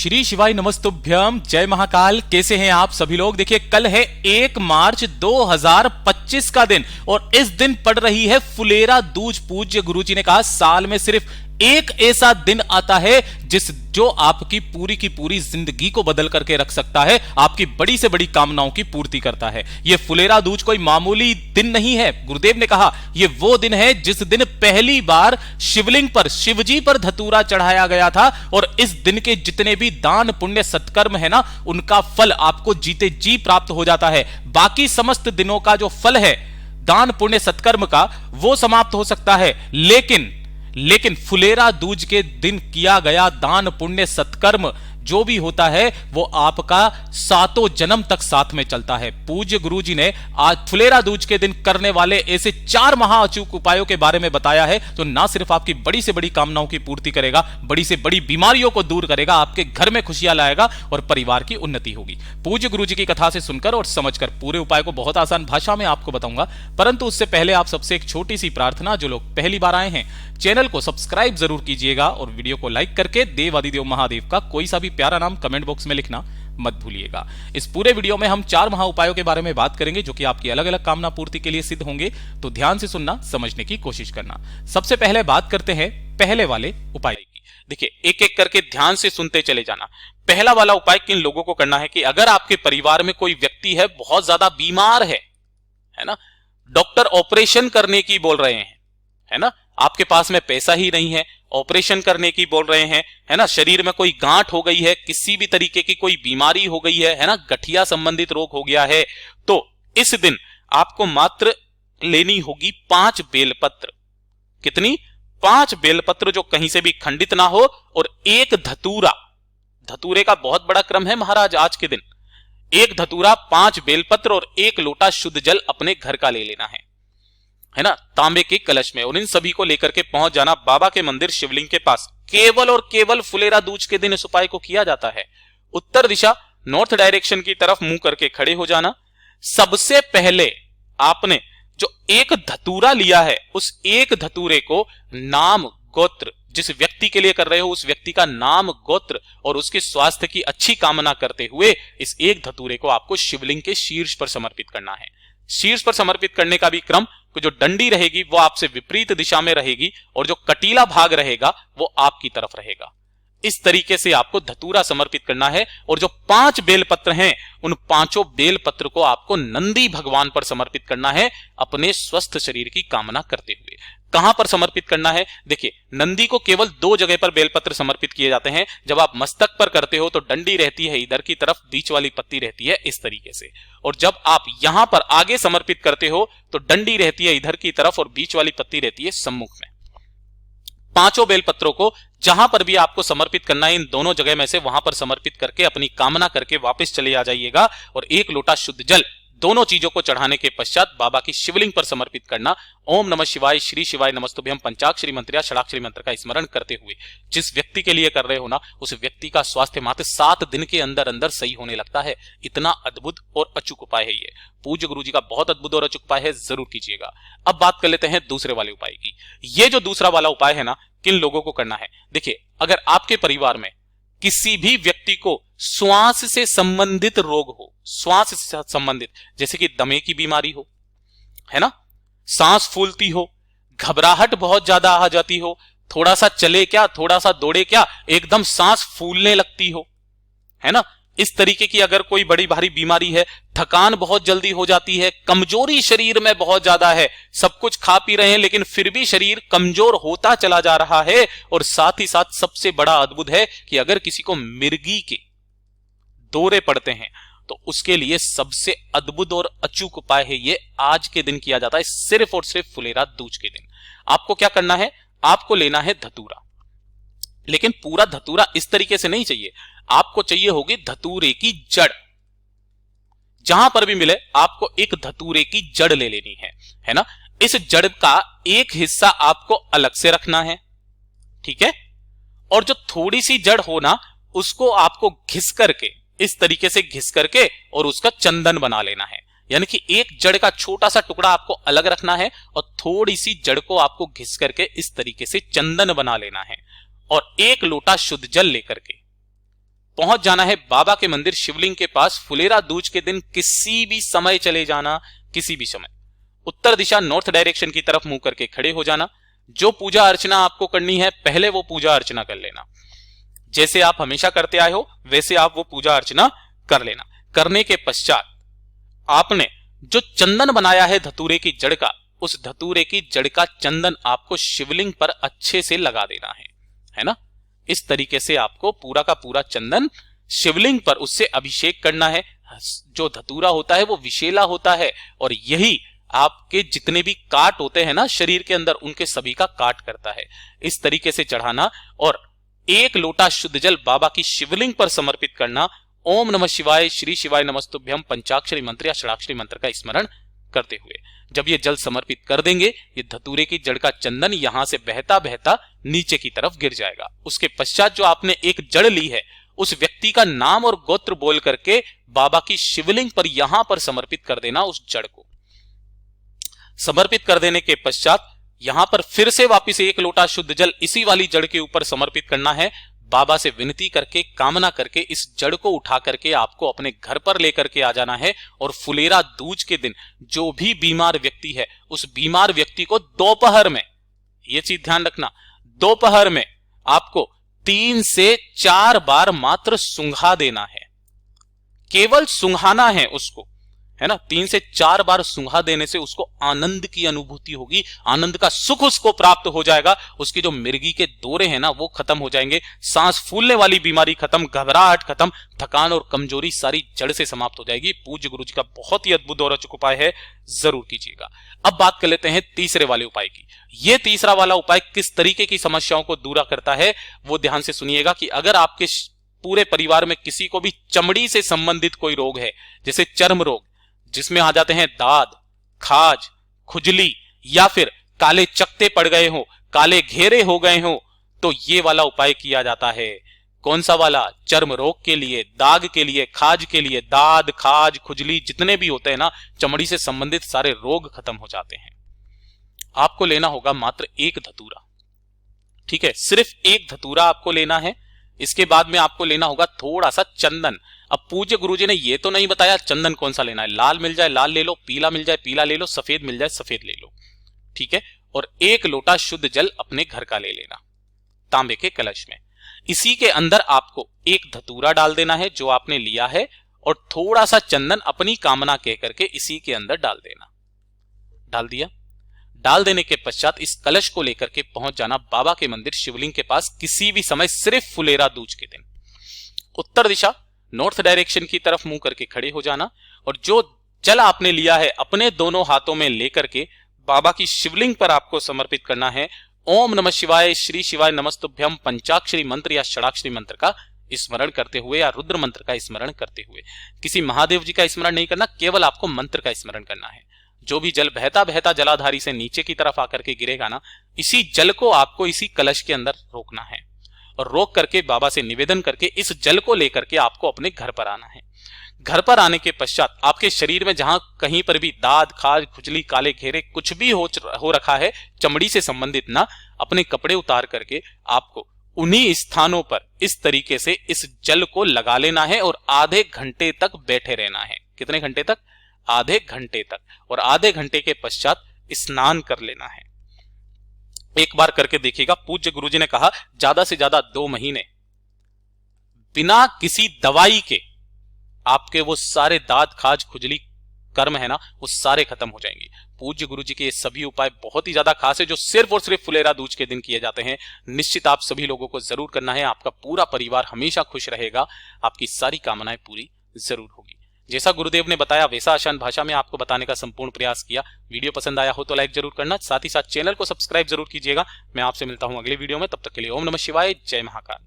श्री शिवाय नमस्तुभ्यम, जय महाकाल। कैसे हैं आप सभी लोग। देखिए, कल है 1 मार्च 2025 का दिन और इस दिन पड़ रही है फुलेरा दूज। पूज्य गुरुजी ने कहा साल में सिर्फ एक ऐसा दिन आता है जो आपकी पूरी की पूरी जिंदगी को बदल करके रख सकता है, आपकी बड़ी से बड़ी कामनाओं की पूर्ति करता है। यह फुलेरा दूज कोई मामूली दिन नहीं है। गुरुदेव ने कहा यह वो दिन है जिस दिन पहली बार शिवलिंग पर, शिवजी पर धतूरा चढ़ाया गया था और इस दिन के जितने भी दान पुण्य सत्कर्म है ना, उनका फल आपको जीते जी प्राप्त हो जाता है। बाकी समस्त दिनों का जो फल है दान पुण्य सत्कर्म का, वो समाप्त हो सकता है, लेकिन फुलेरा दूज के दिन किया गया दान पुण्य सत्कर्म जो भी होता है वो आपका सातों जन्म तक साथ में चलता है। पूज्य गुरुजी ने आज फुलेरा दूज के दिन करने वाले ऐसे 4 महाअचूक उपायों के बारे में बताया है जो ना सिर्फ आपकी बड़ी से बड़ी कामनाओं की पूर्ति करेगा, बड़ी से बड़ी बीमारियों को दूर करेगा, आपके घर में खुशियां लाएगा और परिवार की उन्नति होगी। पूज्य गुरुजी की कथा से सुनकर और समझकर पूरे उपाय को बहुत आसान भाषा में आपको बताऊंगा, परंतु उससे पहले आप सबसे एक छोटी सी प्रार्थना। जो लोग पहली बार आए हैं चैनल को सब्सक्राइब जरूर कीजिएगा और वीडियो को लाइक करके देव आदिदेव महादेव का कोई सा भी प्यारा नाम कमेंट बॉक्स में लिखना मत भूलिएगा। इस पूरे वीडियो में हम 4 महा उपायों के बारे में बात करेंगे जो कि आपकी अलग अलग कामना पूर्ति के लिए सिद्ध होंगे, तो ध्यान से सुनना, समझने की कोशिश करना। सबसे पहले बात करते हैं पहले वाले उपाय की। देखिए, एक एक करके ध्यान से सुनते चले जाना। पहला वाला उपाय किन लोगों को करना है कि अगर आपके परिवार में कोई व्यक्ति है बहुत ज्यादा बीमार है ना, डॉक्टर ऑपरेशन करने की बोल रहे हैं, है ना, आपके पास में पैसा ही नहीं है, ऑपरेशन करने की बोल रहे हैं, है ना, शरीर में कोई गांठ हो गई है, किसी भी तरीके की कोई बीमारी हो गई है ना, गठिया संबंधित रोग हो गया है, तो इस दिन आपको मात्र लेनी होगी 5 बेलपत्र। कितनी? 5 बेलपत्र जो कहीं से भी खंडित ना हो और 1 धतूरा। धतूरे का बहुत बड़ा क्रम है महाराज आज के दिन। 1 धतूरा, 5 बेलपत्र और 1 लोटा शुद्ध जल अपने घर का ले लेना है ना, तांबे के कलश में, और इन सभी को लेकर के पहुंच जाना बाबा के मंदिर शिवलिंग के पास। केवल और केवल फुलेरा दूज के दिन इस उपाय को किया जाता है। उत्तर दिशा, नॉर्थ डायरेक्शन की तरफ मुंह करके खड़े हो जाना। सबसे पहले आपने जो 1 धतूरा लिया है उस 1 धतूरे को नाम गोत्र, जिस व्यक्ति के लिए कर रहे हो उस व्यक्ति का नाम गोत्र और उसके स्वास्थ्य की अच्छी कामना करते हुए इस 1 धतूरे को आपको शिवलिंग के शीर्ष पर समर्पित करना है। शीर्ष पर समर्पित करने का भी क्रम, जो डंडी रहेगी वो आपसे विपरीत दिशा में रहेगी और जो कटीला भाग रहेगा वो आपकी तरफ रहेगा। इस तरीके से आपको धतूरा समर्पित करना है और जो 5 बेलपत्र हैं उन 5 बेलपत्र को आपको नंदी भगवान पर समर्पित करना है, अपने स्वस्थ शरीर की कामना करते हुए। कहां पर समर्पित करना है? देखिए, नंदी को केवल 2 जगह पर बेलपत्र समर्पित किए जाते हैं। जब आप मस्तक पर करते हो तो डंडी रहती है इधर की तरफ, बीच वाली पत्ती रहती है इस तरीके से, और जब आप यहां पर आगे समर्पित करते हो तो डंडी रहती है इधर की तरफ और बीच वाली पत्ती रहती है सम्मुख में। 5 बेलपत्रों को जहां पर भी आपको समर्पित करना है इन दोनों जगह में से वहां पर समर्पित करके अपनी कामना करके वापस चले आ जाइएगा और 1 लोटा शुद्ध जल दोनों चीजों को चढ़ाने के पश्चात बाबा की शिवलिंग पर समर्पित करना। ओम नमः शिवाय, श्री शिवाय नमस्तुभ्यं पंचाक्षरी मंत्र या षडाक्षरी मंत्र का स्मरण करते हुए जिस व्यक्ति के लिए कर रहे हो ना, उस व्यक्ति का स्वास्थ्य मात्र 7 दिन के अंदर अंदर सही होने लगता है। इतना अद्भुत और अचूक उपाय है ये। पूज्य गुरुजी का बहुत अद्भुत और अचूक उपाय है, जरूर कीजिएगा। अब बात कर लेते हैं दूसरे वाले उपाय की। ये जो दूसरा वाला उपाय है ना, किन लोगों को करना है? देखिए, अगर आपके परिवार में किसी भी व्यक्ति को श्वास से संबंधित रोग हो, श्वास से संबंधित, जैसे कि दमे की बीमारी हो, है ना, सांस फूलती हो, घबराहट बहुत ज्यादा आ जाती हो, थोड़ा सा चले क्या, थोड़ा सा दौड़े क्या, एकदम सांस फूलने लगती हो, है ना, इस तरीके की अगर कोई बड़ी भारी बीमारी है, थकान बहुत जल्दी हो जाती है, कमजोरी शरीर में बहुत ज्यादा है, सब कुछ खा पी रहे हैं लेकिन फिर भी शरीर कमजोर होता चला जा रहा है, और साथ ही साथ सबसे बड़ा अद्भुत है कि अगर किसी को मिर्गी के दौरे पड़ते हैं तो उसके लिए सबसे अद्भुत और अचूक उपाय है ये, आज के दिन किया जाता है, सिर्फ और सिर्फ फुलेरा दूज के दिन। आपको क्या करना है? आपको लेना है धतूरा, लेकिन पूरा धतूरा इस तरीके से नहीं चाहिए, आपको चाहिए होगी धतूरे की जड़। जहां पर भी मिले आपको एक धतूरे की जड़ ले लेनी है ना। इस जड़ का एक हिस्सा आपको अलग से रखना है, ठीक है, और जो थोड़ी सी जड़ हो ना उसको आपको घिस करके, इस तरीके से घिस करके और उसका चंदन बना लेना है। यानी कि एक जड़ का छोटा सा टुकड़ा आपको अलग रखना है और थोड़ी सी जड़ को आपको घिस करके इस तरीके से चंदन बना लेना है, और 1 लोटा शुद्ध जल लेकर के पहुंच जाना है बाबा के मंदिर शिवलिंग के पास। फुलेरा दूज के दिन किसी भी समय चले जाना, किसी भी समय। उत्तर दिशा नॉर्थ डायरेक्शन की तरफ मुंह करके खड़े हो जाना। जो पूजा अर्चना आपको करनी है पहले वो पूजा अर्चना कर लेना। जैसे आप हमेशा करते आए हो वैसे आप वो पूजा अर्चना कर लेना। करने के पश्चात आपने जो चंदन बनाया है धतूरे की जड़ का, उस धतूरे की जड़ का चंदन आपको शिवलिंग पर अच्छे से लगा देना है ना। इस तरीके से आपको पूरा का पूरा चंदन शिवलिंग पर उससे अभिषेक करना है। जो धतूरा होता है वो विषैला होता है और यही आपके जितने भी काट होते हैं ना शरीर के अंदर, उनके सभी का काट करता है। इस तरीके से चढ़ाना और 1 लोटा शुद्ध जल बाबा की शिवलिंग पर समर्पित करना। ओम नमः शिवाय, श्री शिवाय नमस्तुभ्यम पंचाक्षरी मंत्र या षडाक्षरी मंत्र का स्मरण करते हुए जब ये जल समर्पित कर देंगे, ये धतूरे की जड़ का चंदन यहां से बहता बहता नीचे की तरफ गिर जाएगा। उसके पश्चात जो आपने एक जड़ ली है उस व्यक्ति का नाम और गोत्र बोल करके बाबा की शिवलिंग पर यहां पर समर्पित कर देना। उस जड़ को समर्पित कर देने के पश्चात यहां पर फिर से वापिस 1 लोटा शुद्ध जल इसी वाली जड़ के ऊपर समर्पित करना है। बाबा से विनती करके, कामना करके इस जड़ को उठा करके आपको अपने घर पर लेकर के आ जाना है। और फुलेरा दूज के दिन जो भी बीमार व्यक्ति है उस बीमार व्यक्ति को दोपहर में, यह चीज ध्यान रखना, दोपहर में आपको 3 से 4 बार मात्र सूंघा देना है। केवल सूंघाना है उसको, है ना। 3 से 4 बार सूंघा देने से उसको आनंद की अनुभूति होगी, आनंद का सुख उसको प्राप्त हो जाएगा। उसकी जो मिर्गी के दौरे हैं ना वो खत्म हो जाएंगे, सांस फूलने वाली बीमारी खत्म, घबराहट खत्म, थकान और कमजोरी सारी जड़ से समाप्त हो जाएगी। पूज्य गुरु जी का बहुत ही अद्भुत और अचूक उपाय है, जरूर कीजिएगा। अब बात कर लेते हैं तीसरे वाले उपाय की। यह तीसरा वाला उपाय किस तरीके की समस्याओं को दूर करता है वो ध्यान से सुनिएगा कि अगर आपके पूरे परिवार में किसी को भी चमड़ी से संबंधित कोई रोग है, जैसे चर्म रोग जिसमें आ जाते हैं दाद, खाज, खुजली या फिर काले चकत्ते पड़ गए हो, काले घेरे हो गए हो, तो ये वाला उपाय किया जाता है। कौन सा वाला? चर्म रोग के लिए, दाग के लिए, खाज के लिए। दाद, खाज, खुजली जितने भी होते हैं ना, चमड़ी से संबंधित सारे रोग खत्म हो जाते हैं। आपको लेना होगा मात्र 1 धतूरा, ठीक है, सिर्फ 1 धतूरा आपको लेना है। इसके बाद में आपको लेना होगा थोड़ा सा चंदन। अब पूज्य गुरुजी ने ये तो नहीं बताया चंदन कौन सा लेना है, लाल मिल जाए लाल ले लो, पीला मिल जाए पीला ले लो, सफेद मिल जाए सफेद ले लो, ठीक है। और 1 लोटा शुद्ध जल अपने घर का ले लेना तांबे के कलश में। इसी के अंदर आपको 1 धतूरा डाल देना है जो आपने लिया है, और थोड़ा सा चंदन अपनी कामना कह करके इसी के अंदर डाल देना। डाल दिया। डाल देने के पश्चात इस कलश को लेकर के पहुंच जाना बाबा के मंदिर शिवलिंग के पास किसी भी समय, सिर्फ फुलेरा दूज के दिन। उत्तर दिशा नॉर्थ डायरेक्शन की तरफ मुंह करके खड़े हो जाना, और जो जल आपने लिया है अपने दोनों हाथों में लेकर के बाबा की शिवलिंग पर आपको समर्पित करना है। ओम नमः शिवाय, श्री शिवाय नमस्तुभ्यम पंचाक्षरी मंत्र या षडाक्षरी मंत्र का स्मरण करते हुए या रुद्र मंत्र का स्मरण करते हुए। किसी महादेव जी का स्मरण नहीं करना, केवल आपको मंत्र का स्मरण करना है। जो भी जल बहता बहता जलाधारी से नीचे की तरफ आकर के गिरेगा ना, इसी जल को आपको इसी कलश के अंदर रोकना है, और रोक करके बाबा से निवेदन करके इस जल को लेकर के आपको अपने घर पर आना है। घर पर आने के पश्चात आपके शरीर में जहां कहीं पर भी दाद, खाज, खुजली, काले घेरे कुछ भी हो रखा है चमड़ी से संबंधित ना, अपने कपड़े उतार करके आपको उन्हीं स्थानों पर इस तरीके से इस जल को लगा लेना है और आधे घंटे तक बैठे रहना है। कितने घंटे तक? आधे घंटे तक। और आधे घंटे के पश्चात स्नान कर लेना है। एक बार करके देखिएगा। पूज्य गुरुजी ने कहा ज्यादा से ज्यादा 2 महीने बिना किसी दवाई के आपके वो सारे दाद, खाज, खुजली कर्म है ना, वो सारे खत्म हो जाएंगे। पूज्य गुरुजी के ये सभी उपाय बहुत ही ज्यादा खास है जो सिर्फ और सिर्फ फुलेरा दूज के दिन किए जाते हैं। निश्चित आप सभी लोगों को जरूर करना है। आपका पूरा परिवार हमेशा खुश रहेगा, आपकी सारी कामनाएं पूरी जरूर होगी। जैसा गुरुदेव ने बताया वैसा आसान भाषा में आपको बताने का संपूर्ण प्रयास किया। वीडियो पसंद आया हो तो लाइक जरूर करना, साथ ही साथ चैनल को सब्सक्राइब जरूर कीजिएगा। मैं आपसे मिलता हूं अगले वीडियो में, तब तक के लिए ओम नमः शिवाय, जय महाकाल।